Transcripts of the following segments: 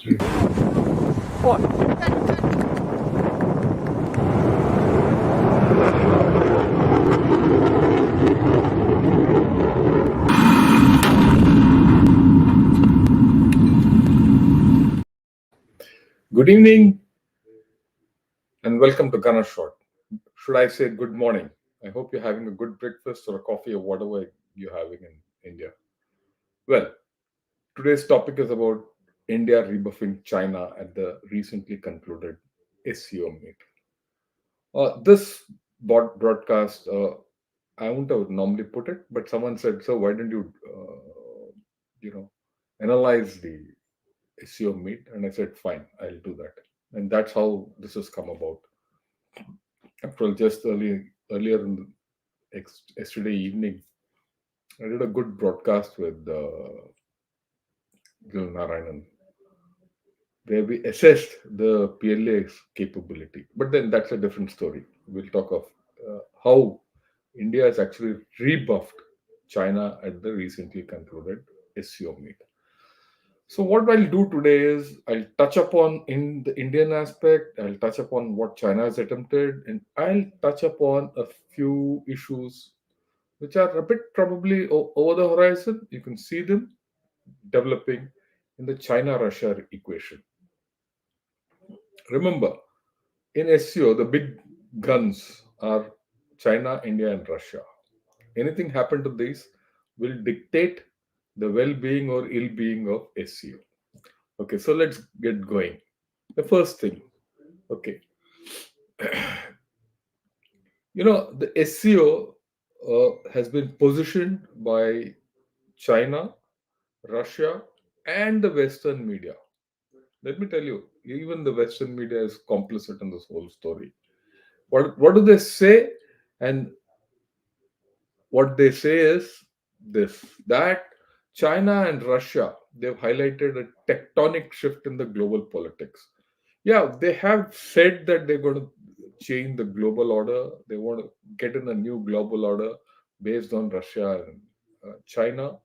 Good evening and welcome to Gunner Short. Should I say good morning? I hope you're having a good breakfast or a coffee or whatever you're having in India. Well, today's topic is about India rebuffing China at the recently concluded SCO meet. This broadcast, I wouldn't have normally put it, but someone said, "So why don't you know, analyze the SCO meet?" And I said, "Fine, I'll do that." And that's how this has come about. After all, just earlier in yesterday evening, I did a good broadcast with Gil Narayanan, where we assessed the PLA's capability. But then that's a different story. We'll talk of how India has actually rebuffed China at the recently concluded SCO meet. So what I'll do today is I'll touch upon in the Indian aspect, I'll touch upon what China has attempted, and I'll touch upon a few issues which are a bit probably over the horizon. You can see them developing in the China-Russia equation. Remember, in SCO, the big guns are China, India, and Russia. Anything happen to these will dictate the well-being or ill-being of SCO. Okay, so let's get going. The first thing, okay, the SCO has been positioned by China, Russia, and the Western media. Let me tell you, even the Western media is complicit in this whole story. What do they say? And what they say is this, that China and Russia, they've highlighted a tectonic shift in the global politics. Yeah, they have said that they're going to change the global order. They want to get in a new global order based on Russia and China.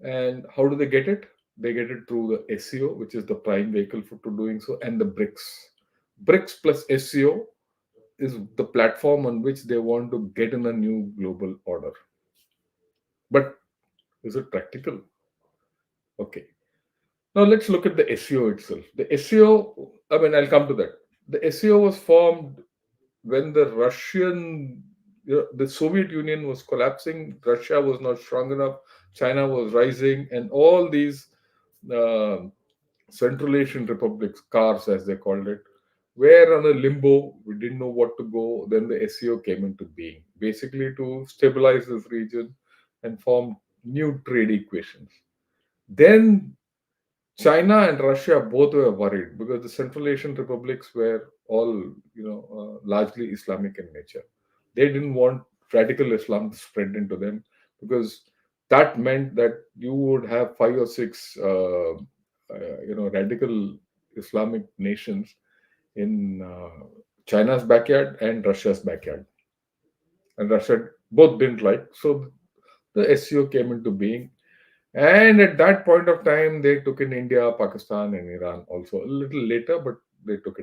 And how do they get it? They get it through the SEO, which is the prime vehicle for to doing so, and the BRICS. BRICS plus SEO is the platform on which they want to get in a new global order. But is it practical? Okay. Now let's look at the SEO itself. The SEO, I mean, I'll come to that. The SEO was formed when the Soviet Union was collapsing. Russia was not strong enough. China was rising, and all these uh, Central Asian republics, CARs as they called it, were on a limbo. We didn't know what to go. Then the SEO came into being, basically to stabilize this region and form new trade equations. Then China and Russia both were worried because the Central Asian republics were all, largely Islamic in nature. They didn't want radical Islam to spread into them because that meant that you would have five or six, radical Islamic nations in China's backyard and Russia's backyard. And Russia both didn't like. So the SEO came into being. And at that point of time, they took in India, Pakistan, and Iran also. A little later, but they took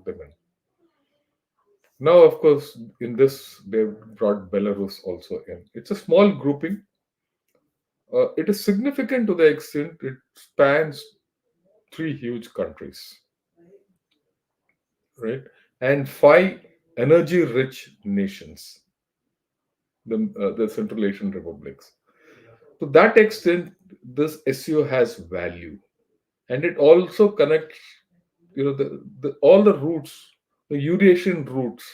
them in. Now, of course, in this, they brought Belarus also in. It's a small grouping. It is significant to the extent it spans three huge countries, right? And five energy-rich nations, the Central Asian republics. To that extent, this SEO has value, and it also connects. All the routes, the Eurasian routes,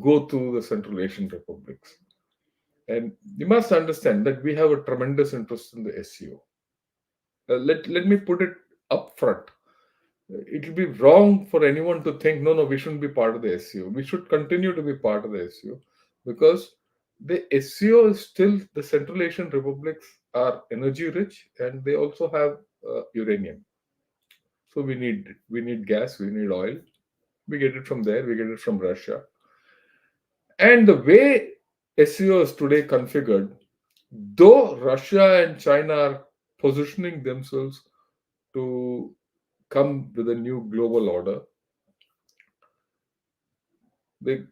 go through the Central Asian republics, and you must understand that we have a tremendous interest in the SEO. Let me put it up front. It will be wrong for anyone to think, no, we shouldn't be part of the SEO. We should continue to be part of the SEO because the SEO is still, the Central Asian republics are energy rich and they also have uranium. So we need gas, we need oil. We get it from there, we get it from Russia. And the way SEO is today configured, though Russia and China are positioning themselves to come with a new global order, the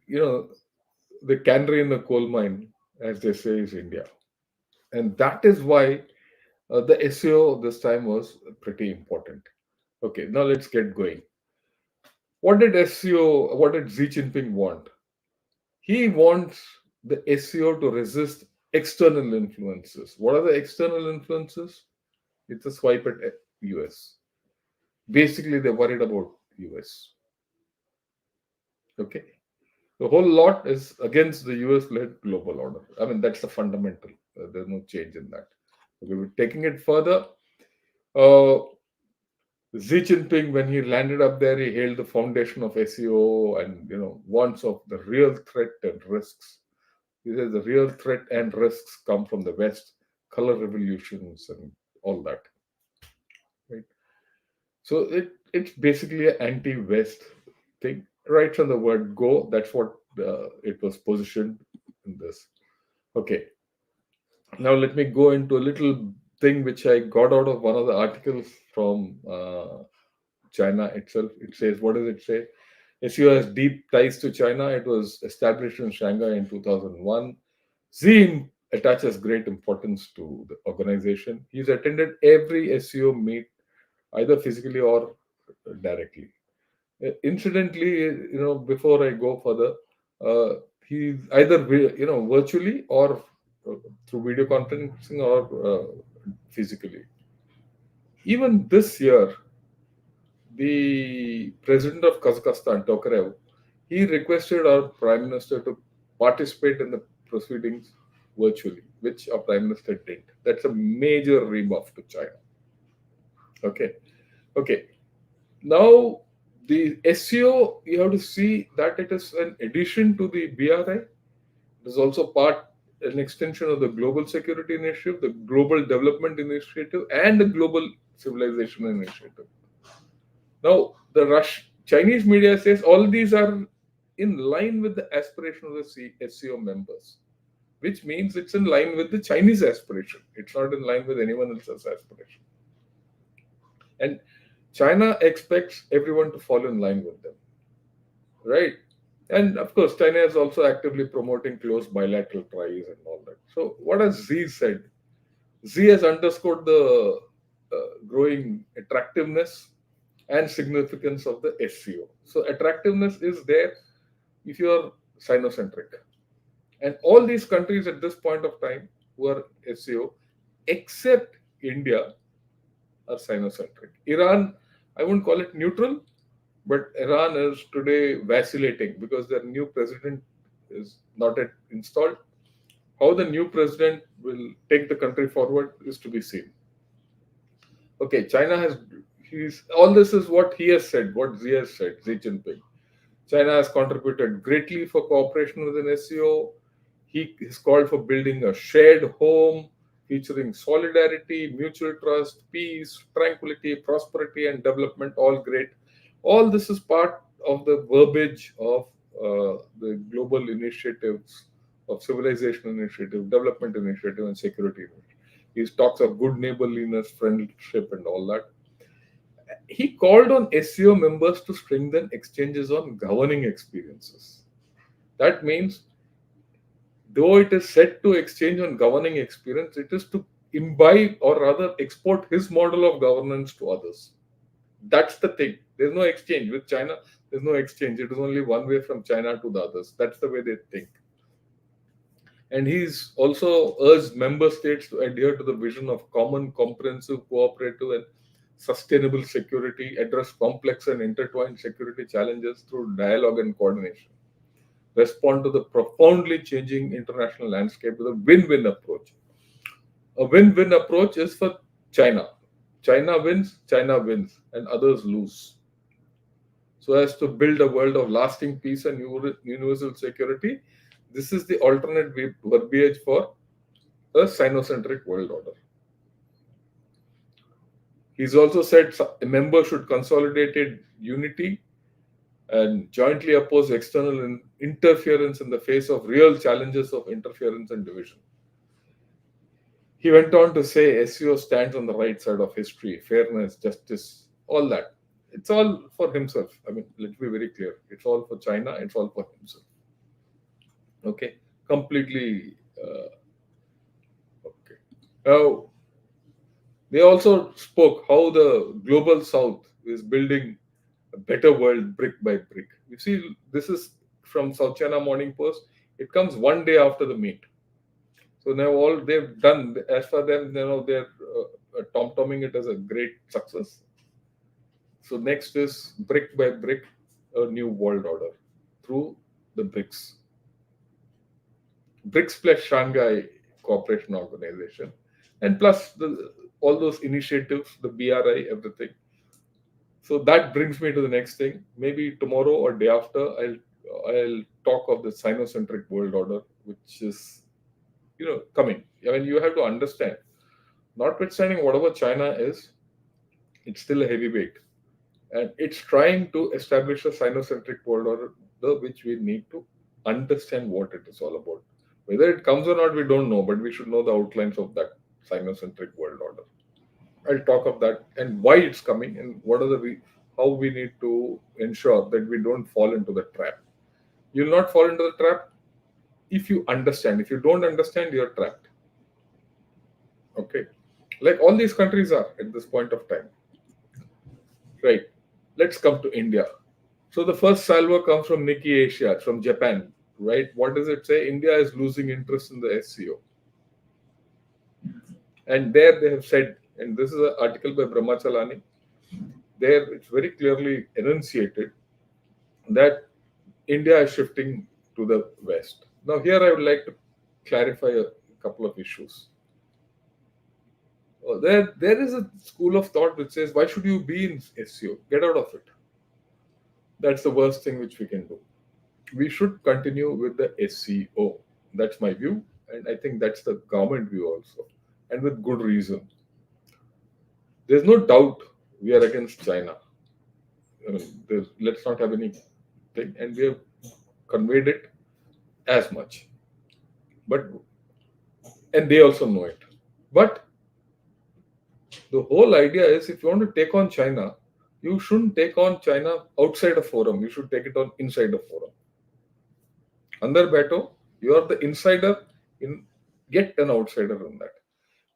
the canary in the coal mine, as they say, is India, and that is why the SEO this time was pretty important. Okay, now let's get going. What did SEO? What did Xi Jinping want? He wants the SEO to resist external influences. What are the external influences? It's a swipe at US. Basically, they're worried about US. Okay, the whole lot is against the US-led global order. I mean, that's the fundamental. There's no change in that. Okay, we're taking it further. Uh, Xi Jinping, when he landed up there, he hailed the foundation of SEO and warns of the real threat and risks. He says the real threat and risks come from the West, color revolutions and all that. Right. So it's basically an anti-West thing. Right from the word go, that's what it was positioned in this. Okay. Now let me go into a little thing which I got out of one of the articles from China itself. It says, what does it say? SEO has deep ties to China. It was established in Shanghai in 2001. Xi attaches great importance to the organization. He's attended every SEO meet, either physically or directly. Incidentally, before I go further, he's either virtually or through video conferencing or physically. Even this year, the president of Kazakhstan, Tokarev, he requested our prime minister to participate in the proceedings virtually, which our prime minister did. That's a major rebuff to China. Okay, okay. Now the SEO, you have to see that it is an addition to the BRI. It is also an extension of the Global Security Initiative, the Global Development Initiative, and the Global Civilization Initiative. Now, the Chinese media says all these are in line with the aspiration of the SCO members, which means it's in line with the Chinese aspiration. It's not in line with anyone else's aspiration. And China expects everyone to fall in line with them, right? And of course, China is also actively promoting close bilateral ties and all that. So, what has Xi said? Xi has underscored the growing attractiveness and significance of the SEO. So attractiveness is there if you are Sinocentric. And all these countries at this point of time who are SEO, except India, are Sinocentric. Iran, I wouldn't call it neutral, but Iran is today vacillating because their new president is not yet installed. How the new president will take the country forward is to be seen. Okay, China has he's all this is what he has said, what Xi has said, Xi Jinping. China has contributed greatly for cooperation within SEO. He has called for building a shared home featuring solidarity, mutual trust, peace, tranquility, prosperity, and development. All great. All this is part of the verbiage of the global initiatives of civilization initiative, development initiative, and security initiative. He talks of good neighborliness, friendship, and all that. He called on SEO members to strengthen exchanges on governing experiences. That means, though it is set to exchange on governing experience, it is to imbibe or rather export his model of governance to others. That's the thing. There's no exchange with China. There's no exchange. It is only one way from China to the others. That's the way they think. And he's also urged member states to adhere to the vision of common, comprehensive, cooperative, and sustainable security, address complex and intertwined security challenges through dialogue and coordination, respond to the profoundly changing international landscape with a win win approach. A win win approach is for China. China wins, and others lose. So, as to build a world of lasting peace and universal security, this is the alternate verbiage for a Sinocentric world order. He's also said members should consolidate unity and jointly oppose external interference in the face of real challenges of interference and division. He went on to say SEO stands on the right side of history, fairness, justice, all that. It's all for himself. I mean, let's be very clear. It's all for China. It's all for himself. Okay, completely. Okay. Now they also spoke how the global South is building a better world brick by brick. You see, this is from South China Morning Post. It comes one day after the meet. So now all they've done, as for them, they're tom-tomming it as a great success. So next is brick by brick, a new world order through the BRICS. BRICS plus Shanghai Cooperation Organization, and plus all those initiatives, the BRI, everything. So that brings me to the next thing. Maybe tomorrow or day after, I'll talk of the Sinocentric world order, which is coming. I mean, you have to understand. Notwithstanding whatever China is, it's still a heavyweight, and it's trying to establish a Sinocentric world order, which we need to understand what it is all about. Whether it comes or not, we don't know, but we should know the outlines of that Sinocentric world order. I'll talk of that and why it's coming and what are how we need to ensure that we don't fall into the trap. You'll not fall into the trap if you understand. If you don't understand, you're trapped. Okay, like all these countries are at this point of time. Right. Let's come to India. So the first salvo comes from Nikkei Asia, from Japan. Right. What does it say? India is losing interest in the SCO. And there they have said, and this is an article by Brahmachalani, there it's very clearly enunciated that India is shifting to the West. Now, here I would like to clarify a couple of issues. There is a school of thought which says, why should you be in SEO? Get out of it. That's the worst thing which we can do. We should continue with the SEO. That's my view, and I think that's the government view also, and with good reason. There's no doubt we are against China. I mean, let's not have any thing, and we have conveyed it as much. But and they also know it. But the whole idea is, if you want to take on China, you shouldn't take on China outside a forum. You should take it on inside a forum. Under Beto, you are the insider. Get an outsider in that.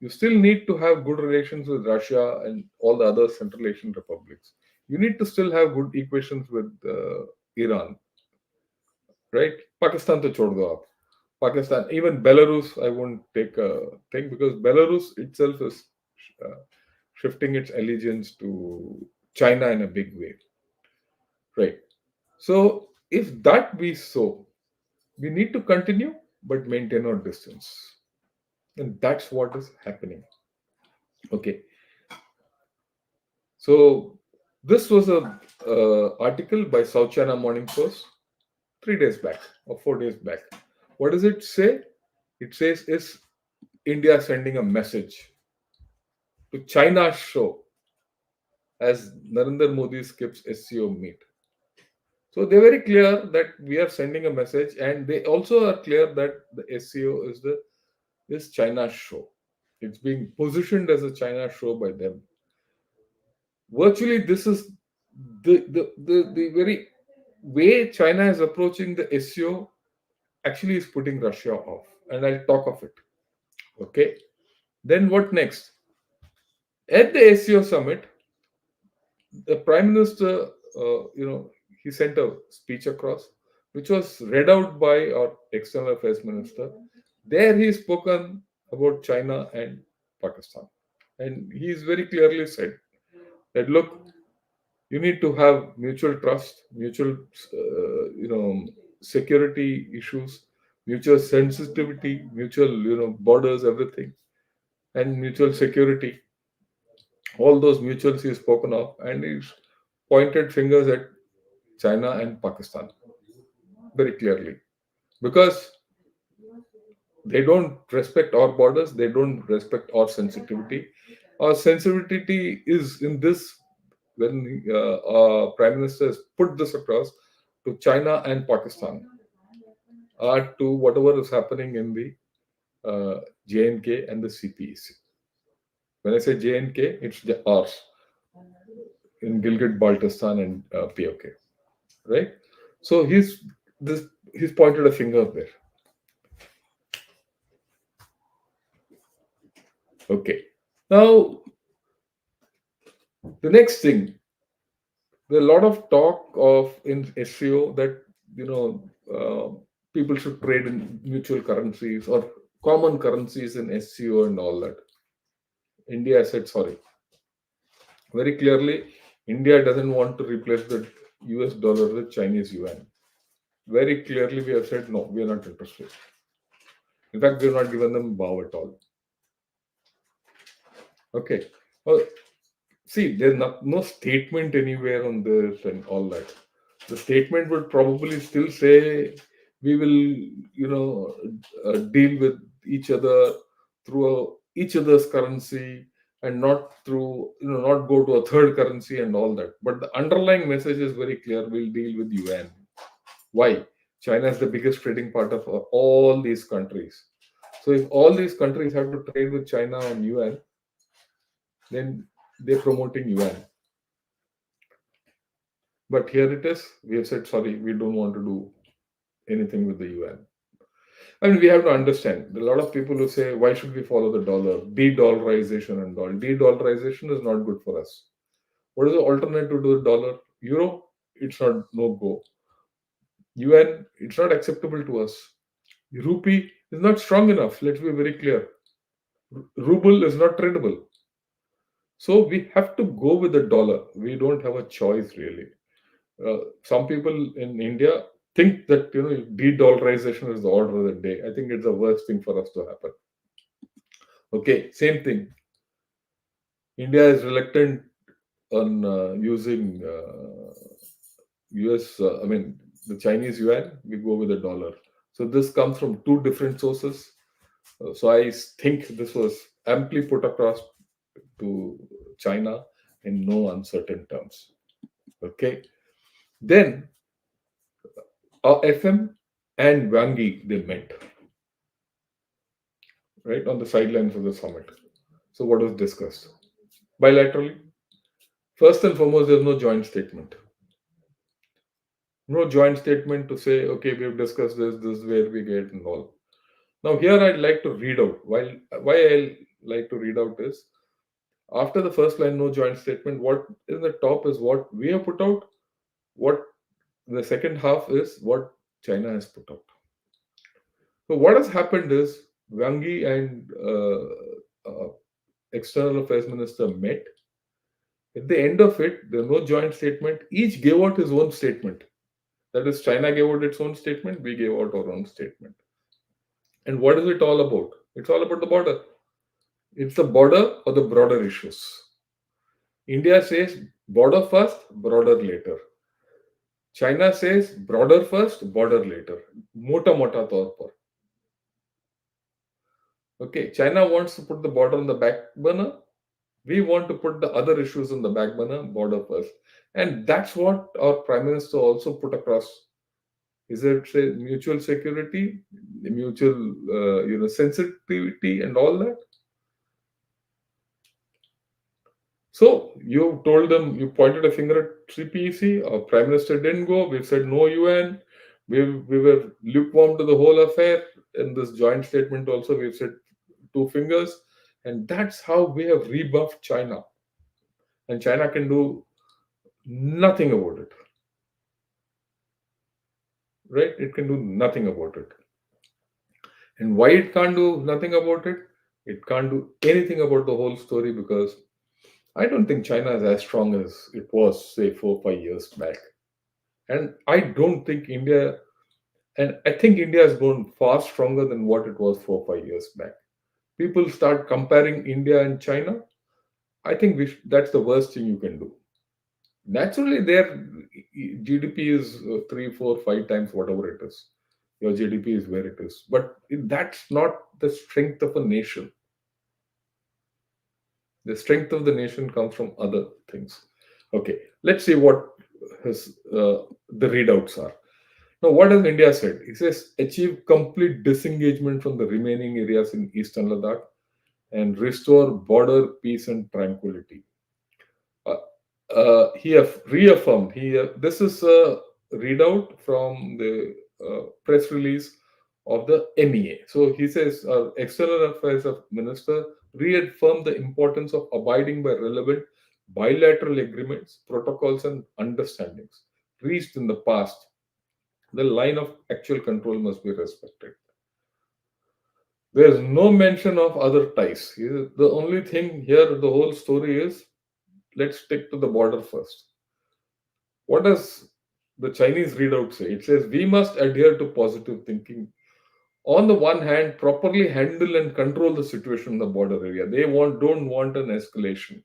You still need to have good relations with Russia and all the other Central Asian republics. You need to still have good equations with Iran, right? Pakistan to chhod do aap. Pakistan, even Belarus, I won't take a thing because Belarus itself is uh, shifting its allegiance to China in a big way, right? So, if that be so, we need to continue but maintain our distance, and that's what is happening. Okay, so this was a article by South China Morning Post 3 days back or 4 days back. What does it say? It says, is India sending a message to China's show as Narendra Modi skips SCO meet? So they're very clear that we are sending a message, and they also are clear that the SCO is China's show. It's being positioned as a China show by them. Virtually, this is the very way China is approaching the SCO actually is putting Russia off. And I'll talk of it. Okay. Then what next? At the SCO summit, the Prime Minister, he sent a speech across, which was read out by our External Affairs Minister. There he spoken about China and Pakistan. And he's very clearly said that, look, you need to have mutual trust, mutual, security issues, mutual sensitivity, mutual, borders, everything, and mutual security. All those mutuals he's spoken of, and he's pointed fingers at China and Pakistan very clearly because they don't respect our borders, they don't respect our sensitivity. Our sensitivity is in this when our Prime Minister has put this across to China and Pakistan, to whatever is happening in the JNK and the CPEC. When I say JNK, it's the ours. in Gilgit Baltistan and POK, right? So this he's pointed a finger there. Okay. Now the next thing, there's a lot of talk of in SEO that you know people should trade in mutual currencies or common currencies in SEO and all that. India said sorry very clearly. India doesn't want to replace the US dollar with Chinese yuan. Very clearly, we have said no, we are not interested. In fact, we have not given them bow at all. Okay. Well, see, there's no statement anywhere on this and all that. The statement would probably still say we will, deal with each other through each other's currency and not through, not go to a third currency and all that. But the underlying message is very clear: we'll deal with yuan. Why? China is the biggest trading part of all these countries. So if all these countries have to trade with China on yuan, then they're promoting yuan. But here it is. We have said sorry. We don't want to do anything with the yuan. I mean, we have to understand. There are a lot of people who say, why should we follow the dollar? De-dollarization and all. De-dollarization is not good for us. What is the alternative to the dollar? Euro? It's not no go. Yuan? It's not acceptable to us. Rupee is not strong enough. Let's be very clear. Ruble is not tradable. So we have to go with the dollar. We don't have a choice really. Some people in India think that de-dollarization is the order of the day. I think it's the worst thing for us to happen. Okay, same thing. India is reluctant on using US. I mean, the Chinese yuan. We go with the dollar. So this comes from two different sources. So I think this was amply put across to China in no uncertain terms. Okay. Then FM and Wang Yi they met right on the sidelines of the summit. So what was discussed bilaterally? First and foremost, there's no joint statement. No joint statement to say, okay, we've discussed this. This is where we get and all. Now here I'd like to read out. Why I like to read out is after the first line, no joint statement. What in the top is what we have put out. What the second half is what China has put out. So what has happened is Wang Yi and External Affairs Minister met. At the end of it, there's no joint statement. Each gave out his own statement. That is, China gave out its own statement. We gave out our own statement. And what is it all about? It's all about the border. It's the border or the broader issues. India says border first, border later. China says broader first, border later. Mota mota taur par. Okay, China wants to put the border on the back burner. We want to put the other issues on the back burner, border first. And that's what our Prime Minister also put across. Is it say mutual security, mutual sensitivity, and all that? So you told them, you pointed a finger at CPEC. Our Prime Minister didn't go. We've said no UN. We were lukewarm to the whole affair. In this joint statement, also we've said two fingers, and that's how we have rebuffed China. And China can do nothing about it, right? It can do nothing about it. And why it can't do nothing about it? It can't do anything about the whole story because I don't think China is as strong as it was, say, 4 or 5 years back. And I don't think India, and I think India has grown far stronger than what it was 4 or 5 years back. People start comparing India and China. I think that's the worst thing you can do. Naturally, their GDP is 3, 4, 5 times whatever it is. Your GDP is where it is. But that's not the strength of a nation. The strength of the nation comes from other things. Okay, let's see what the readouts are. Now, what has India said? It says achieve complete disengagement from the remaining areas in eastern Ladakh and restore border peace and tranquility. Uh, he have reaffirmed. This is a readout from the press release of the MEA. So he says, External Affairs of Minister reaffirmed the importance of abiding by relevant bilateral agreements, protocols, and understandings reached in the past. The line of actual control must be respected. There is no mention of other ties. The only thing here, the whole story is, let's stick to the border first. What does the Chinese readout say? It says we must adhere to positive thinking. On the one hand, properly handle and control the situation in the border area. They don't want an escalation.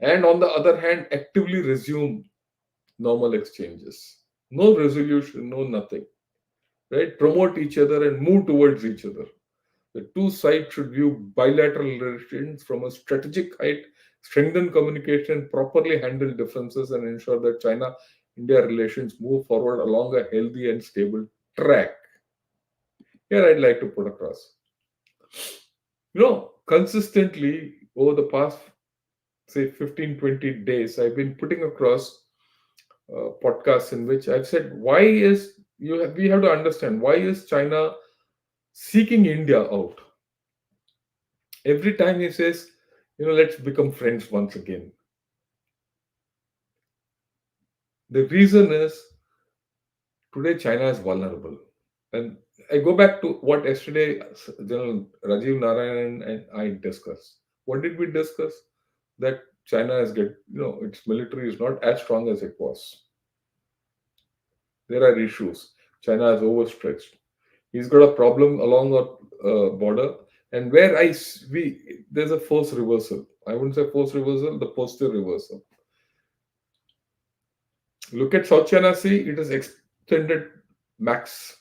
And on the other hand, actively resume normal exchanges. No resolution, no nothing. Right? Promote each other and move towards each other. The two sides should view bilateral relations from a strategic height, strengthen communication, properly handle differences, and ensure that China India relations move forward along a healthy and stable track. Here, I'd like to put across. Consistently over the past, say, 15, 20 days, I've been putting across podcasts in which I've said, we have to understand why is China seeking India out? Every time he says, let's become friends once again. The reason is today China is vulnerable. And I go back to what yesterday General Rajiv Narayan and I discussed. What did we discuss? That China its military is not as strong as it was. There are issues. China is overstretched. He's got a problem along our border, and where there's a force reversal. I wouldn't say force reversal, the posture reversal. Look at South China Sea, it is extended max.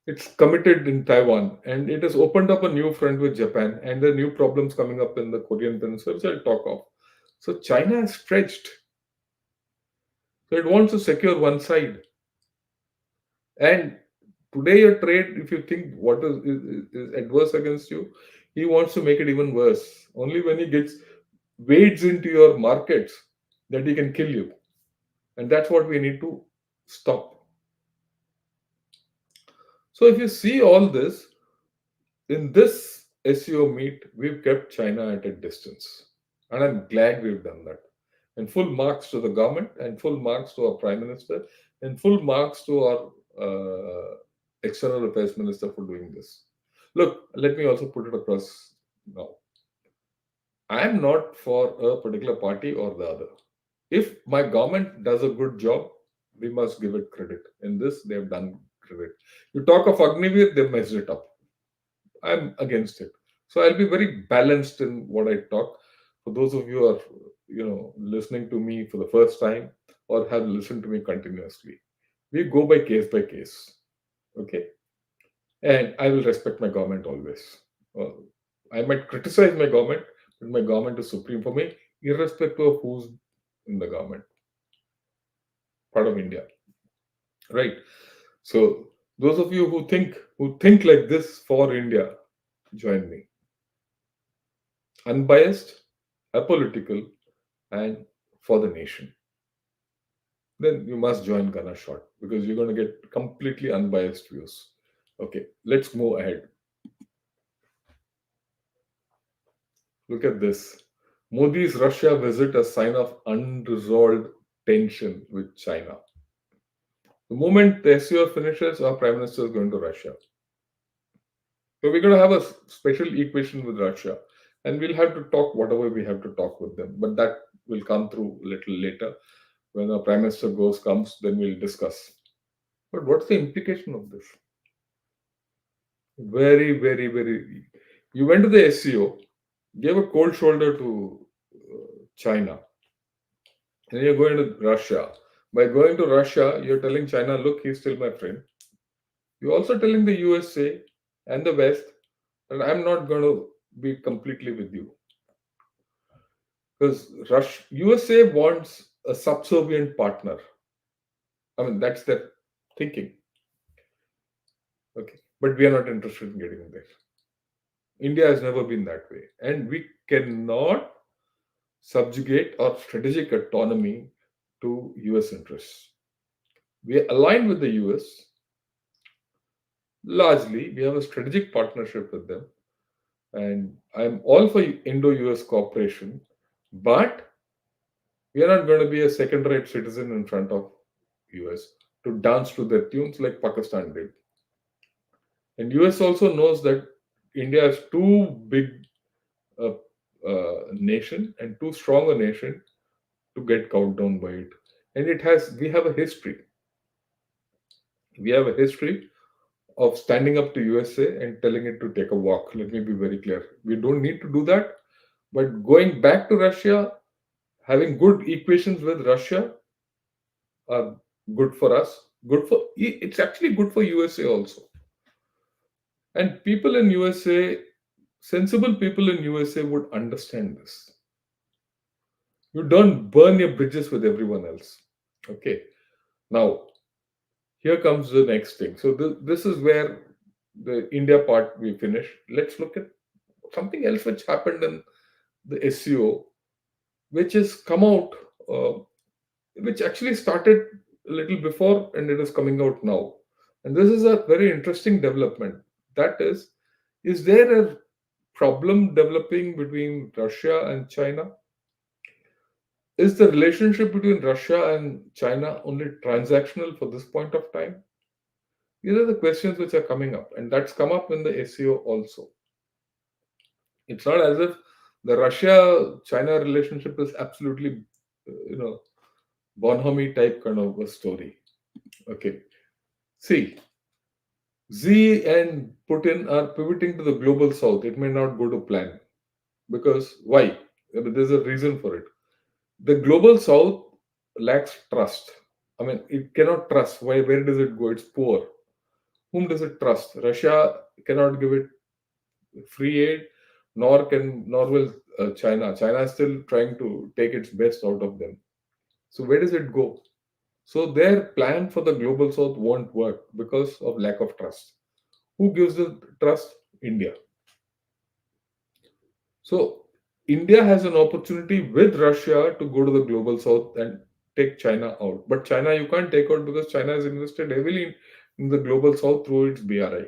It's committed in Taiwan, and it has opened up a new front with Japan, and the new problems coming up in the Korean Peninsula, which I'll talk of. So China is stretched. So it wants to secure one side. And today, your trade, if you think what is adverse against you, he wants to make it even worse. Only when he wades into your markets that he can kill you. And that's what we need to stop. So if you see all this, in this SEO meet, we've kept China at a distance. And I'm glad we've done that. And full marks to the government, and full marks to our Prime Minister, and full marks to our External Affairs Minister for doing this. Look, let me also put it across now. I am not for a particular party or the other. If my government does a good job, we must give it credit. In this, they have done credit. You talk of Agnivir, they messed it up. I'm against it. So I'll be very balanced in what I talk. For those of you who are, listening to me for the first time or have listened to me continuously, we go by case. Okay. And I will respect my government always. I might criticize my government, but my government is supreme for me, irrespective of who's in the government, part of India. Right. So those of you who think like this for India, join me. Unbiased, apolitical, and for the nation. Then you must join Gunner Shot because you're going to get completely unbiased views. Okay, let's move ahead. Look at this. Modi's Russia visit a sign of unresolved tension with China. The moment the SCO finishes, our Prime Minister is going to Russia. So we're going to have a special equation with Russia, and we'll have to talk whatever we have to talk with them. But that will come through a little later. When our Prime Minister comes, then we'll discuss. But what's the implication of this? Very, very, very. You went to the SCO, gave a cold shoulder to China, and you're going to Russia. By going to Russia, you're telling China, look, he's still my friend. You're also telling the USA and the West that I'm not going to be completely with you. Because USA wants a subservient partner. I mean, that's their thinking. Okay. But we are not interested in getting there. India has never been that way. And we cannot subjugate our strategic autonomy to US interests. We are aligned with the US largely. We have a strategic partnership with them, and I'm all for Indo US cooperation, but we are not going to be a second rate citizen in front of US to dance to their tunes like Pakistan did. And US also knows that India is too big a nation and too strong a nation to get cowed down by it. And we have a history. We have a history of standing up to USA and telling it to take a walk. Let me be very clear. We don't need to do that. But going back to Russia, having good equations with Russia are good for us. It's actually good for USA also. And people in USA, sensible people in USA would understand this. You don't burn your bridges with everyone else. Okay. Now, here comes the next thing. So this is where the India part we finish. Let's look at something else which happened in the SEO, which has come out, uh, which actually started a little before and it is coming out now. And this is a very interesting development. That is there a problem developing between Russia and China? Is the relationship between Russia and China only transactional for this point of time? These are the questions which are coming up, and that's come up in the SEO also. It's not as if the Russia-China relationship is absolutely, Bonhomme type kind of a story. Okay, see, Xi and Putin are pivoting to the global south. It may not go to plan because why? I mean, there's a reason for it. The global south lacks trust. I mean, it cannot trust. Why? Where does it go? It's poor. Whom does it trust? Russia cannot give it free aid, nor will China. China is still trying to take its best out of them. So where does it go? So their plan for the global south won't work because of lack of trust. Who gives the trust? India. So India has an opportunity with Russia to go to the global south and take China out. But China you can't take out because China has invested heavily in the global south through its BRI.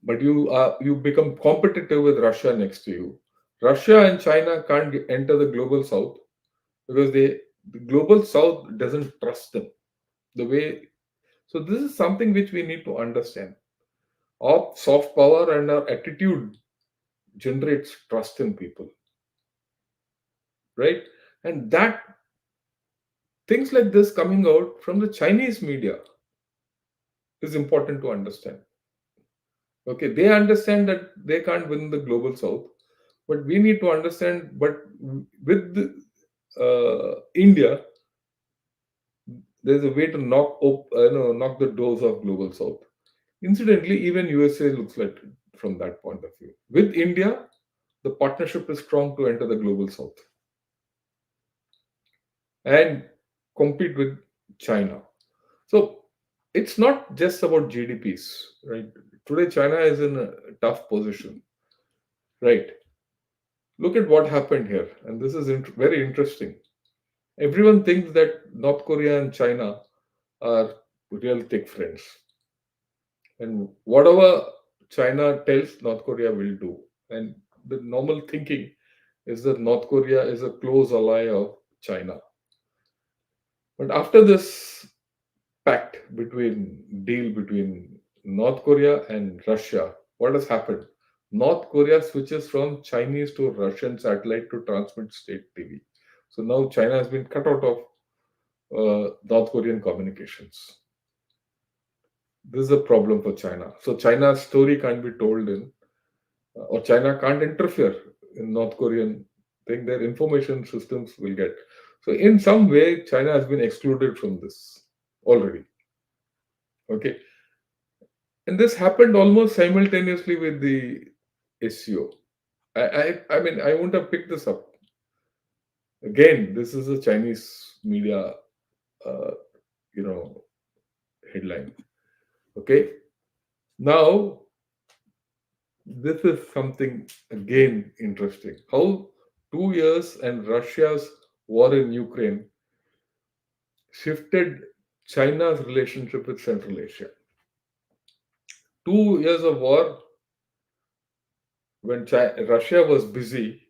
But you become competitive with Russia next to you. Russia and China can't enter the global south because the global south doesn't trust them the way. So this is something which we need to understand. Our soft power and our attitude generates trust in people, right? And that things like this coming out from the Chinese media is important to understand. Okay, they understand that they can't win the global south, but we need to understand. But with India, there's a way to knock the doors of global south. Incidentally, even USA looks like it from that point of view. With India, the partnership is strong to enter the global south and compete with China. So it's not just about GDPs, right? Today, China is in a tough position, right? Look at what happened here, and this is very interesting. Everyone thinks that North Korea and China are real thick friends, and whatever China tells, North Korea will do. And the normal thinking is that North Korea is a close ally of China. But after this deal between North Korea and Russia, what has happened? North Korea switches from Chinese to Russian satellite to transmit state TV. So now China has been cut out of North Korean communications. This is a problem for China. So China's story can't be told or China can't interfere in North Korean thing. Their information systems will get. So in some way, China has been excluded from this already. Okay, and this happened almost simultaneously with the SEO. I mean, I wouldn't have picked this up. Again, this is a Chinese media, uh, you know, headline. Okay, now this is something again interesting. How 2 years and Russia's war in Ukraine shifted China's relationship with Central Asia. 2 years of war, when Russia was busy,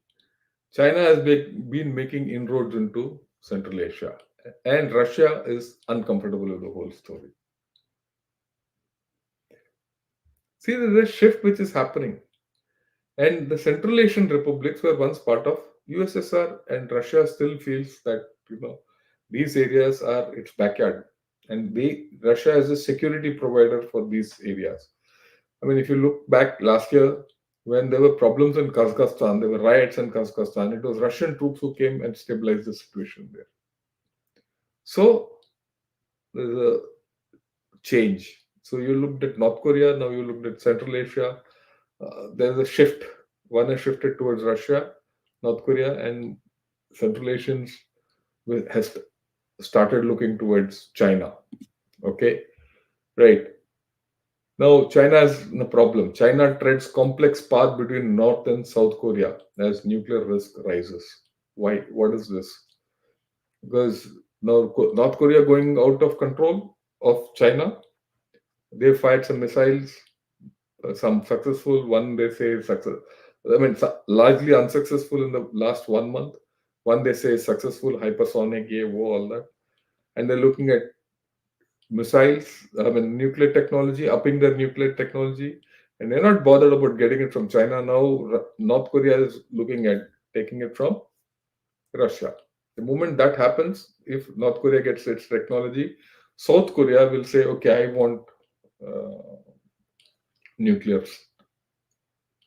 China has been making inroads into Central Asia. And Russia is uncomfortable with the whole story. See, there's a shift which is happening. And the Central Asian republics were once part of USSR, and Russia still feels that, these areas are its backyard. And Russia is a security provider for these areas. I mean, if you look back last year, when there were problems in Kazakhstan, there were riots in Kazakhstan, it was Russian troops who came and stabilized the situation there. So there's a change. So you looked at North Korea, now you looked at Central Asia. There's a shift. One has shifted towards Russia, North Korea, and Central Asians has started looking towards China. Okay, right. Now China is a problem. China treads complex path between North and South Korea as nuclear risk rises. Why? What is this? Because now North Korea going out of control of China. They fired some missiles, some successful, one they say success. I mean, largely unsuccessful in the last 1 month. One they say successful, hypersonic, all that. And they're looking at missiles, I mean, nuclear technology, upping their nuclear technology. And they're not bothered about getting it from China. Now, North Korea is looking at taking it from Russia. The moment that happens, if North Korea gets its technology, South Korea will say, okay, I want uh, nuclear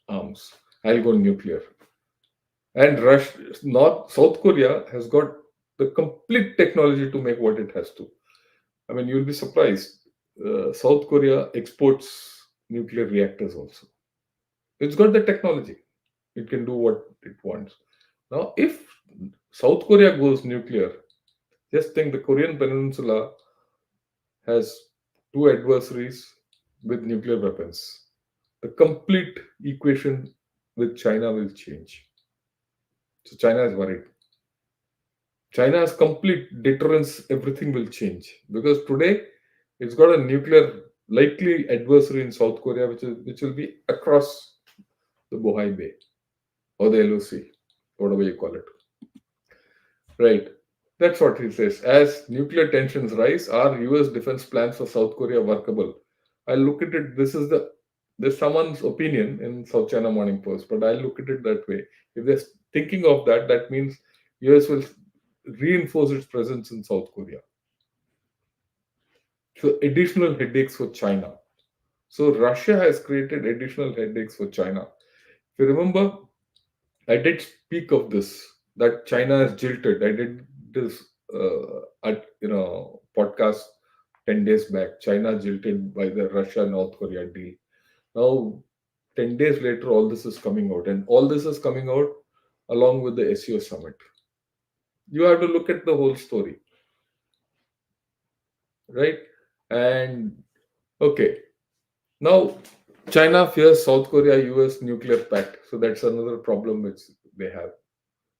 arms. I'll go nuclear. And South Korea has got the complete technology to make what it has to. I mean, you'll be surprised. South Korea exports nuclear reactors also. It's got the technology. It can do what it wants. Now, if South Korea goes nuclear, just think the Korean Peninsula has two adversaries with nuclear weapons. The complete equation with China will change. So China is worried. China has complete deterrence, everything will change. Because today it's got a nuclear likely adversary in South Korea, which will be across the Bohai Bay or the LOC, whatever you call it. Right. That's what he says. As nuclear tensions rise, are US defense plans for South Korea workable? I look at it, there's someone's opinion in South China Morning Post, but I look at it that way. If they're thinking of that, that means US will reinforce its presence in South Korea. So additional headaches for China. So Russia has created additional headaches for China. If you remember, I did speak of this that China is jilted. I did this at podcast 10 days back. China jilted by the Russia North Korea deal. Now 10 days later, all this is coming out, and all this is coming out along with the SEO summit. You have to look at the whole story, right? And okay, now China fears South Korea US nuclear pact, so that's another problem which they have.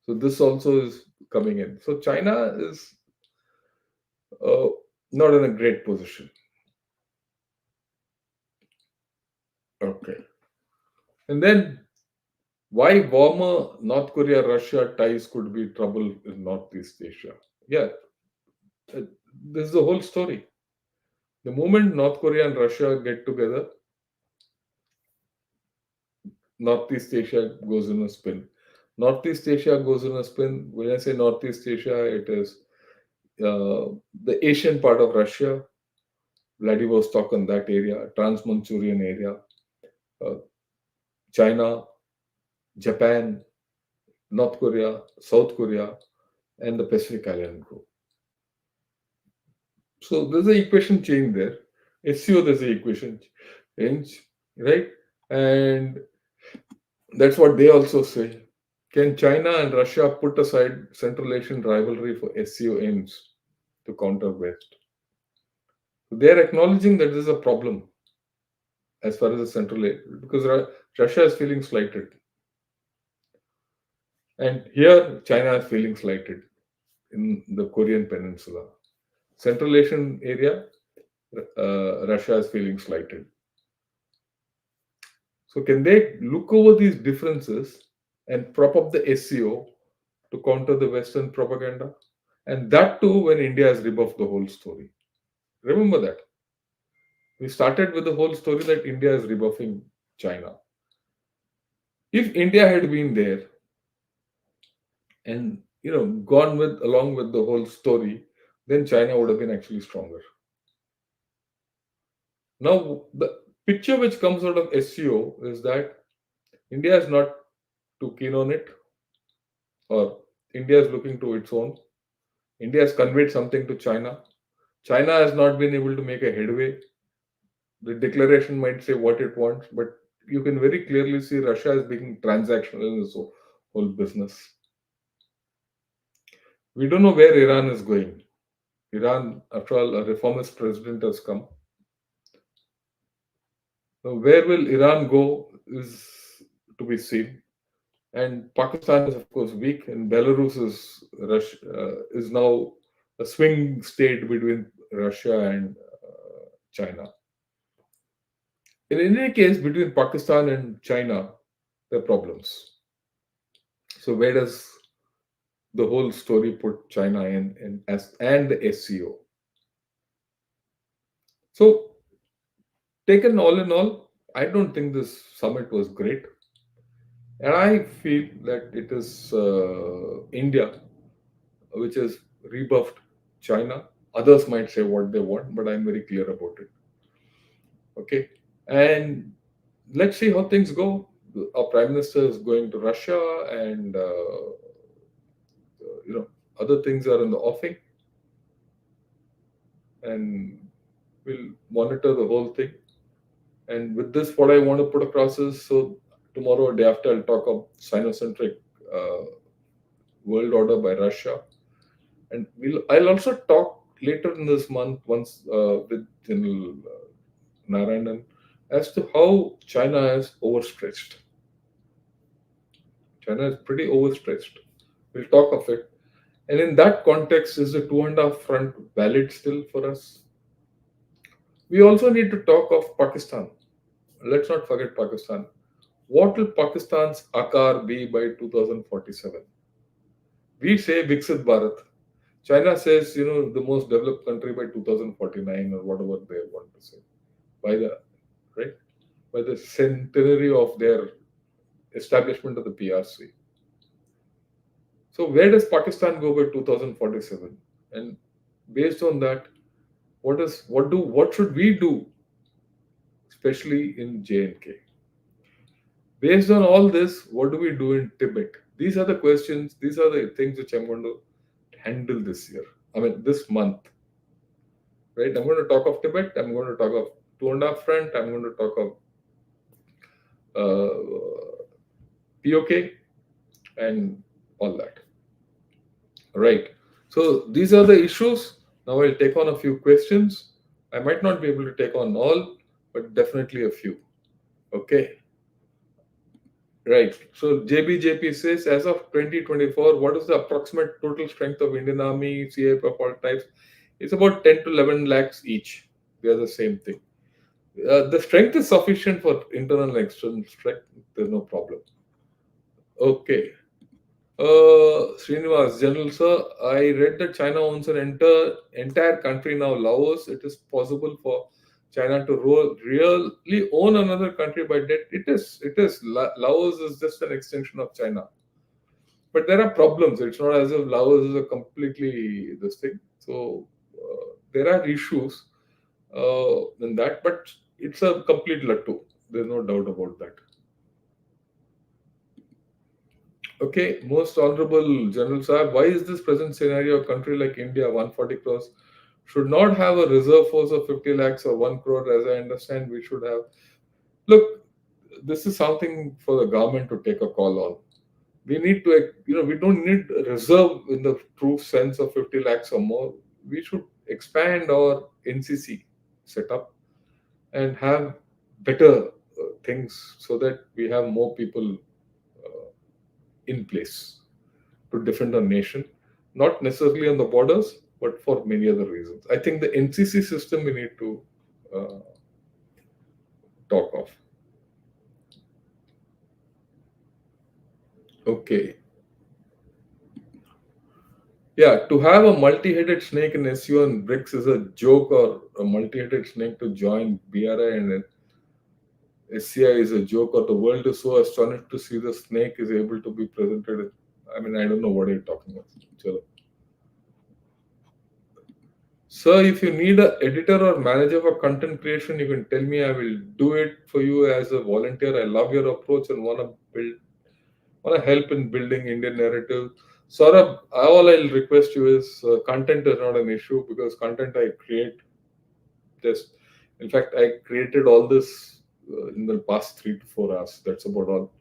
So this also is coming in. So China is uh, not in a great position. Okay. And then why warmer North Korea Russia ties could be trouble in Northeast Asia? Yeah, uh, this is the whole story. The moment North Korea and Russia get together, Northeast Asia goes in a spin. Northeast Asia goes in a spin. When I say Northeast Asia, it is the Asian part of Russia, Vladivostok and that area, Trans-Manchurian area, uh, China, Japan, North Korea, South Korea, and the Pacific Island group. So there's an equation change there. SEO, there's an equation change, right? And that's what they also say. Can China and Russia put aside Central Asian rivalry for SEO aims to counter West? They're acknowledging that there's a problem as far as the Central Asia, because Russia is feeling slighted. And here, China is feeling slighted in the Korean Peninsula. Central Asian area, Russia is feeling slighted. So, can they look over these differences and prop up the SEO to counter the Western propaganda? And that too, when India has rebuffed the whole story. Remember that. We started with the whole story that India is rebuffing China. If India had been there and gone with along with the whole story, then China would have been actually stronger. Now, the picture which comes out of SEO is that India is not too keen on it, or India is looking to its own. India has conveyed something to China. China has not been able to make a headway. The declaration might say what it wants, but you can very clearly see Russia is being transactional in this whole business. We don't know where Iran is going. Iran, after all, a reformist president has come. Now, where will Iran go is to be seen. And Pakistan is, of course, weak, and Belarus is now a swing state between Russia and China. In any case, between Pakistan and China, there are problems. So where does the whole story put China in as and the SCO? So taken all in all, I don't think this summit was great, and I feel that it is India which has rebuffed China. Others might say what they want, but I'm very clear about it. Okay, and let's see how things go. Our prime minister is going to Russia, and you know other things are in the offing, and we'll monitor the whole thing. And with this, what I want to put across is so tomorrow or day after, I'll talk of Sinocentric uh, world order by Russia, and I'll also talk later in this month once with General Narayanan as to how China is overstretched. China is pretty overstretched. We'll talk of it. And in that context, is the two and a half front valid still for us? We also need to talk of Pakistan. Let's not forget Pakistan. What will Pakistan's Akar be by 2047? We say Viksit Bharat. China says, the most developed country by 2049 or whatever they want to say. By the right? By the centenary of their establishment of the PRC. So where does Pakistan go by 2047? And based on that, what should we do, especially in J&K? Based on all this, what do we do in Tibet? These are the questions, these are the things which I'm going to handle this year. I mean, this month, right? I'm going to talk of Tibet. I'm going to talk of two and a half front. I'm going to talk of POK and all that. Right. So these are the issues. Now I'll take on a few questions. I might not be able to take on all, but definitely a few. Okay. Right. So JBJP says, as of 2024, what is the approximate total strength of Indian Army, CAF of all types? It's about 10 to 11 lakhs each. They are the same thing. The strength is sufficient for internal and external strength. There's no problem. Okay. Srinivas, General Sir, I read that China owns an entire country now, Laos. It is possible for China to really own another country by debt. It is. It is. Laos is just an extension of China. But there are problems. It's not as if Laos is a completely this thing. So there are issues in that, but it's a complete lattu. There's no doubt about that. Okay, most honorable General Saab, why is this present scenario a country like India, 140 crores, should not have a reserve force of 50 lakhs or 1 crore, as I understand we should have? Look, this is something for the government to take a call on. We need to, we don't need a reserve in the true sense of 50 lakhs or more. We should expand our NCC setup and have better things so that we have more people in place. to defend our nation, not necessarily on the borders, but for many other reasons. I think the NCC system we need to uh, talk of. Okay. Yeah, to have a multi-headed snake in SU and BRICS is a joke, or a multi-headed snake to join BRI and SCI is a joke, or the world is so astonished to see the snake is able to be presented. I mean, I don't know what you're talking about. Chalo. Sir, if you need a editor or manager for content creation, you can tell me. I will do it for you as a volunteer. I love your approach and want to help in building Indian narrative. Saurabh, all I'll request you is content is not an issue because content I create just. In fact, I created all this in the past 3 to 4 hours. That's about all.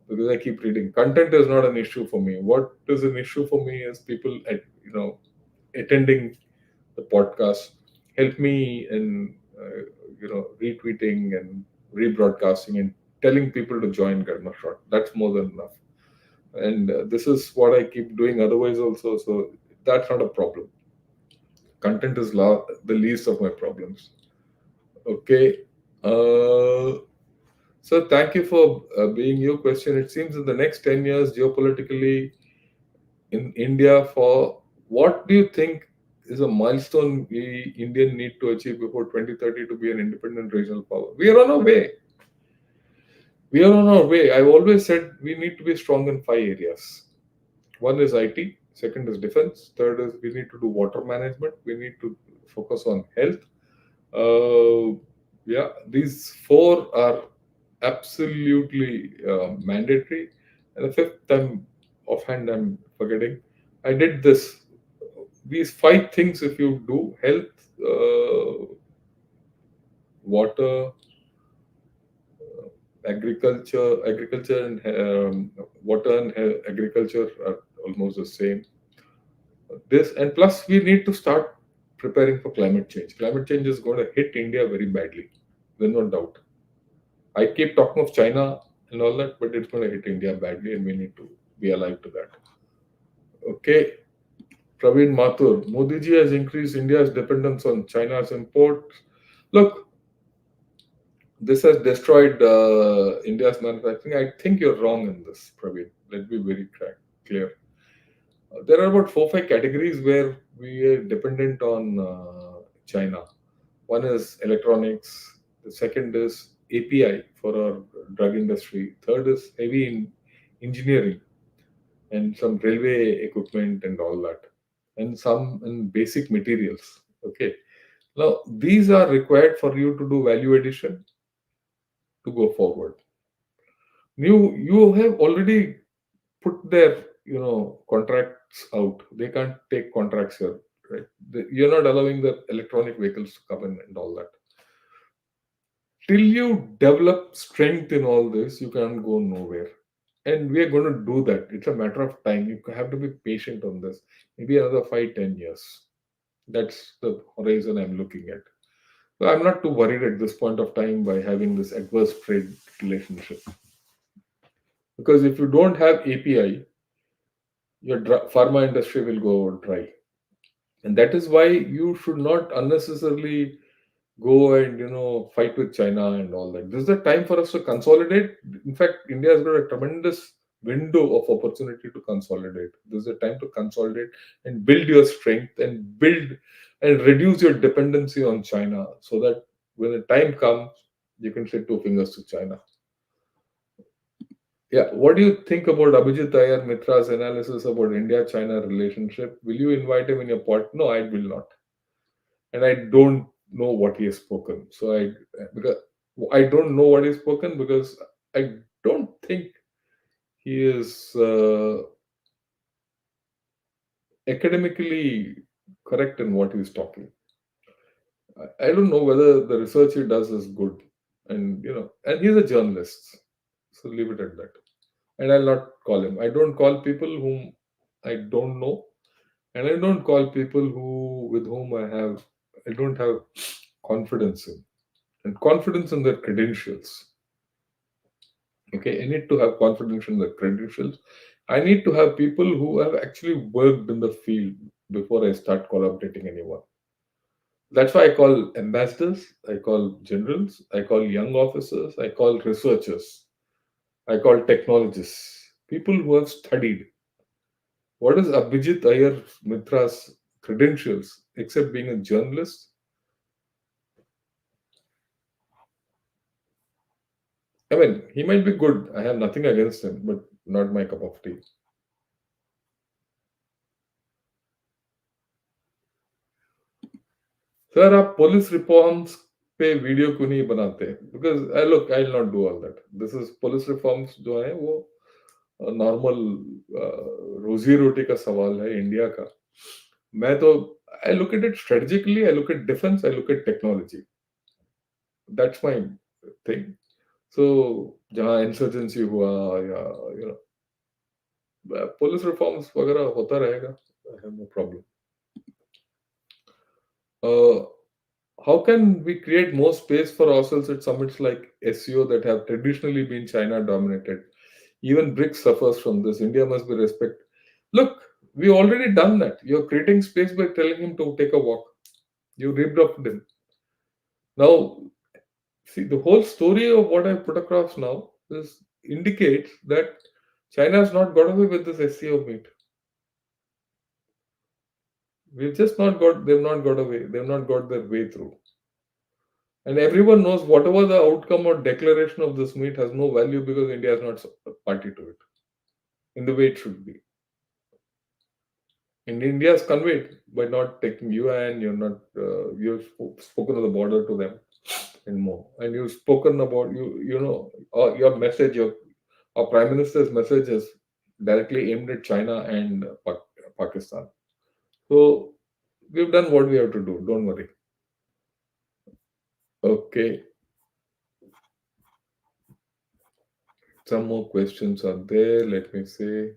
Because I keep reading. Content is not an issue for me. What is an issue for me is people, attending the podcast, help me in retweeting and rebroadcasting and telling people to join Garma Shot. That's more than enough. And this is what I keep doing otherwise also. So that's not a problem. Content is the least of my problems. Okay. Uh, so thank you for being your question. It seems in the next 10 years, geopolitically in India, for what do you think is a milestone we Indian need to achieve before 2030 to be an independent regional power? We are on our way. We are on our way. I've always said we need to be strong in 5 areas. One is IT, second is defense, third is we need to do water management, we need to focus on health. Yeah, these four are absolutely mandatory. And the fifth, offhand, I'm forgetting. I did this. These five things, if you do health, water, agriculture and water and agriculture are almost the same. This and plus, we need to start preparing for climate change. Climate change is going to hit India very badly. There's no doubt. I keep talking of China and all that, but it's going to hit India badly, and we need to be alive to that. Okay, Praveen Mathur, Modi ji has increased India's dependence on China's imports. Look, this has destroyed India's manufacturing. I think you're wrong in this, Praveen. Let's be very clear. There are about 4 5 categories where we are dependent on China. One is electronics. The second is API for our drug industry. Third is heavy engineering and some railway equipment and all that, and some in basic materials. Okay. Now these are required for you to do value addition to go forward. You have already put their contracts out. They can't take contracts here, right? You're not allowing the electronic vehicles to come in and all that. Till you develop strength in all this, you can't go nowhere. And we are going to do that. It's a matter of time. You have to be patient on this. Maybe another 5 10 years. That's the horizon I'm looking at. So I'm not too worried at this point of time by having this adverse trade relationship. Because if you don't have API, your pharma industry will go dry. And that is why you should not unnecessarily go and fight with China and all that. This is the time for us to consolidate. In fact, India has got a tremendous window of opportunity to consolidate. This is the time to consolidate and build your strength and build and reduce your dependency on China, so that when the time comes, you can say 2 fingers to China. Yeah, what do you think about Abhijit Iyer Mitra's analysis about India-China relationship? Will you invite him in your pod? No, I will not, and I don't know what he has spoken. So because I don't know what he's spoken because I don't think he is academically correct in what he's talking. I don't know whether the research he does is good, and he's a journalist, so leave it at that. And I'll not call him. I don't call people whom I don't know, and I don't call people who with whom I don't have confidence in, and confidence in their credentials. Okay, I need to have confidence in their credentials, I need to have people who have actually worked in the field before I start collaborating anyone. That's why I call ambassadors, I call generals, I call young officers, I call researchers, I call technologists, people who have studied. What is Abhijit Iyer Mitra's credentials except being a journalist? I mean, he might be good. I have nothing against him, but not my cup of tea. Sir आप police reforms पे video क्यों नहीं बनाते? Because I look I will not do all that. This is police reforms जो है वो normal रोजी रोटी का सवाल है इंडिया का. मैं तो I look at it strategically, I look at defence, I look at technology. That's my thing. So जहाँ इंसर्जेंसी हुआ या यू नो पुलिस रिफॉर्म्स वगैरह होता रहेगा. I have no problem. How can we create more space for ourselves at summits like SEO that have traditionally been China dominated? Even BRICS suffers from this. India must be respected. Look, we already done that. You're creating space by telling him to take a walk. You ripped off him. Now, see, the whole story of what I put across now is indicates that China has not got away with this SEO meet. They've not got away. They've not got their way through. And everyone knows whatever the outcome or declaration of this meet has no value because India is not a party to it in the way it should be. And India has conveyed by not taking UN, you're not, spoken of the border to them and more. And you've spoken about, your message, our Prime Minister's message is directly aimed at China and Pakistan. So we've done what we have to do. Don't worry. Okay. Some more questions are there. Let me see.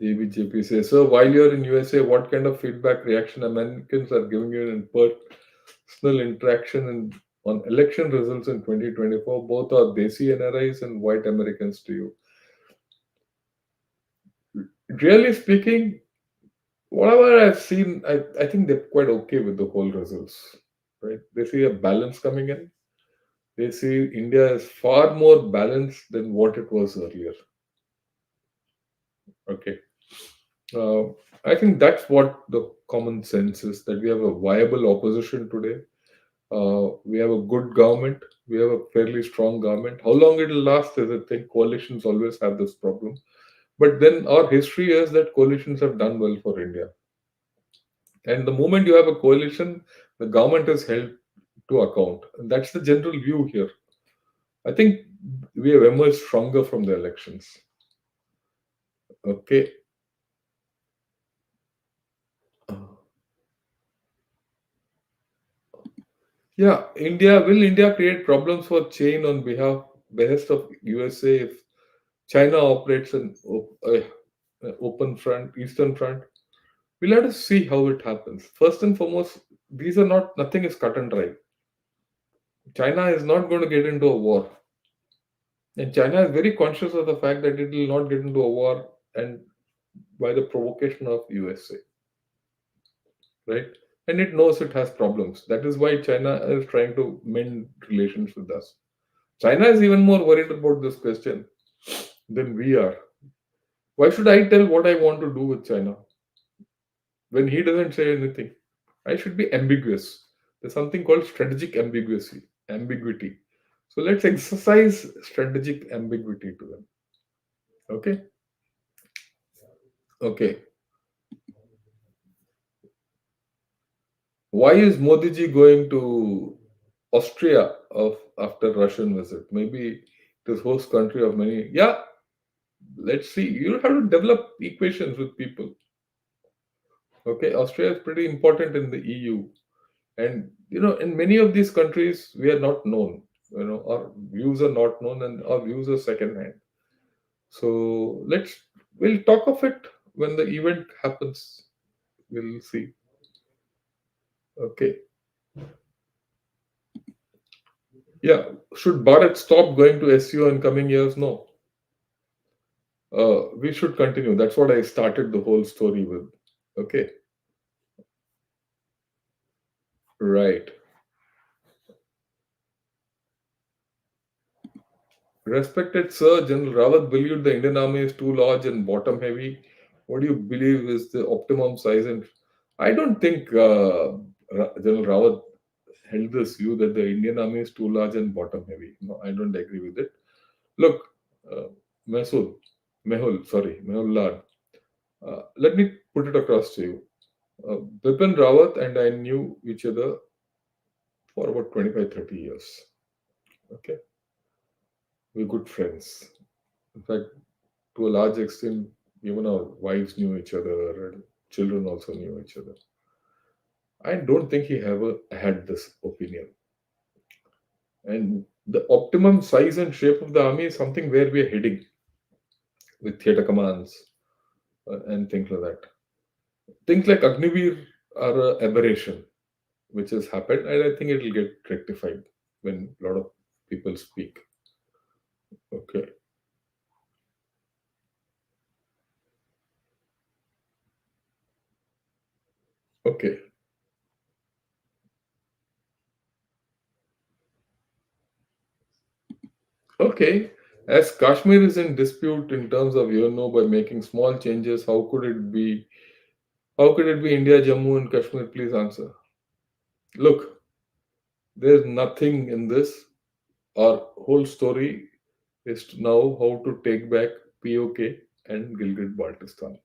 JBJP says, so while you're in USA, what kind of feedback reaction Americans are giving you in personal interaction on election results in 2024? Both are Desi NRIs and white Americans to you. Really speaking, whatever I've seen, I think they're quite okay with the whole results. Right? They see a balance coming in. They see India is far more balanced than what it was earlier. Okay. Uh, I think that's what the common sense is, that we have a viable opposition today. We have a good government. We have a fairly strong government. How long it will last is a thing. Coalitions always have this problem. But then our history is that coalitions have done well for India. And the moment you have a coalition, the government is held to account. And that's the general view here. I think we have emerged stronger from the elections. Okay. Yeah, India create problems for chain on behest of USA if China operates an open front, eastern front? We'll have to see how it happens. First and foremost, these are not nothing is cut and dry. China is not going to get into a war, and China is very conscious of the fact that it will not get into a war and by the provocation of USA, right? And it knows it has problems. That is why China is trying to mend relations with us. China is even more worried about this question than we are. Why should I tell what I want to do with China when he doesn't say anything? I should be ambiguous. There's something called strategic ambiguity. So let's exercise strategic ambiguity to them. Okay. Okay. Why is Modi ji going to Austria of after Russian visit? Maybe it is host country of many. Yeah, let's see. You have to develop equations with people. Okay, Austria is pretty important in the EU, and in many of these countries we are not known. Our views are not known, and our views are second hand. So we'll talk of it when the event happens. We'll see. Okay. Yeah. Should Bharat stop going to SEO in coming years? No. We should continue. That's what I started the whole story with. Okay, right. Respected Sir, General Rawat believed the Indian Army is too large and bottom heavy. What do you believe is the optimum size? And I don't think General Rawat held this view that the Indian Army is too large and bottom heavy. No, I don't agree with it. Look, uh, Mehul, Mehul Lad, let me put it across to you. Bipin Rawat and I knew each other for about 25, 30 years. Okay, we're good friends. In fact, to a large extent, even our wives knew each other and children also knew each other. I don't think he ever had this opinion. And the optimum size and shape of the army is something where we are heading with theatre commands and things like that. Things like Agniveer are an aberration which has happened, and I think it will get rectified when a lot of people speak. Okay, okay, okay. As Kashmir is in dispute in terms of by making small changes, how could it be? How could it be India, Jammu, and Kashmir? Please answer. Look, there's nothing in this. Our whole story is now how to take back POK and Gilgit Baltistan.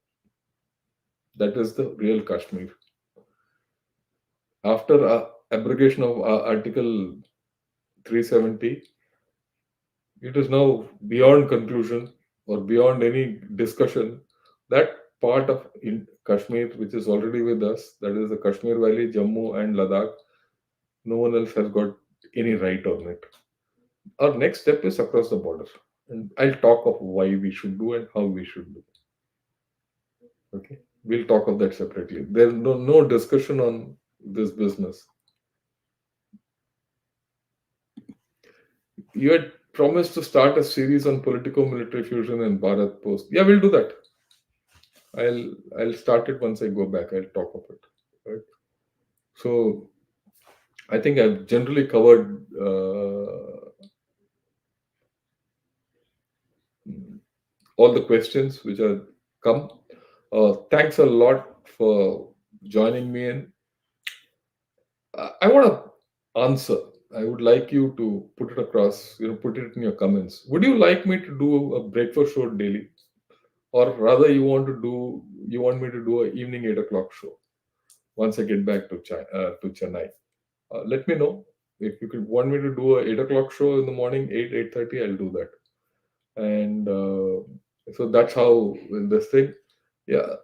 That is the real Kashmir. After abrogation of Article 370, it is now beyond conclusion or beyond any discussion that part of Kashmir, which is already with us, that is the Kashmir Valley, Jammu, and Ladakh, no one else has got any right on it. Our next step is across the border. And I'll talk of why we should do and how we should do. Okay. We'll talk of that separately. There's no discussion on this business. You had promised to start a series on political military fusion and Bharat Post. Yeah, we'll do that. I'll start it once I go back. I'll talk of it. Right. So I think I've generally covered all the questions which are come. Thanks a lot for joining me in. I want to answer. I would like you to put it across, put it in your comments. Would you like me to do a breakfast show daily? Or rather you want me to do a evening 8 o'clock show once I get back to to Chennai. Let me know. If you could want me to do a 8 o'clock show in the morning, 8:30, I'll do that. And so that's how this thing. Yeah,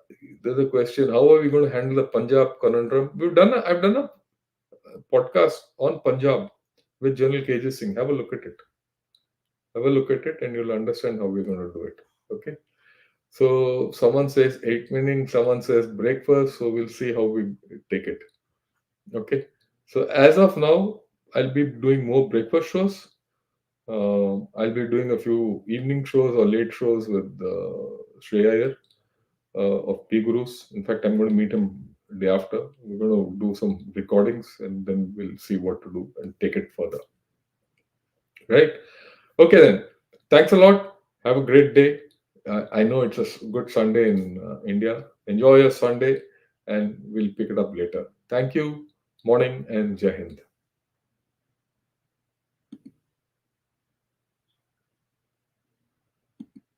there's a question. How are we going to handle the Punjab conundrum? I've done a podcast on Punjab with General KJ Singh. Have a look at it. Have a look at it, and you'll understand how we're going to do it. Okay. So someone says eight meaning, someone says breakfast. So we'll see how we take it. Okay. So as of now, I'll be doing more breakfast shows. I'll be doing a few evening shows or late shows with Shreya Iyer, of P Gurus. In fact, I'm going to meet him day after. We're going to do some recordings and then we'll see what to do and take it further. Right? Okay, then. Thanks a lot. Have a great day. I know it's a good Sunday in India. Enjoy your Sunday and we'll pick it up later. Thank you. Morning and Jai Hind.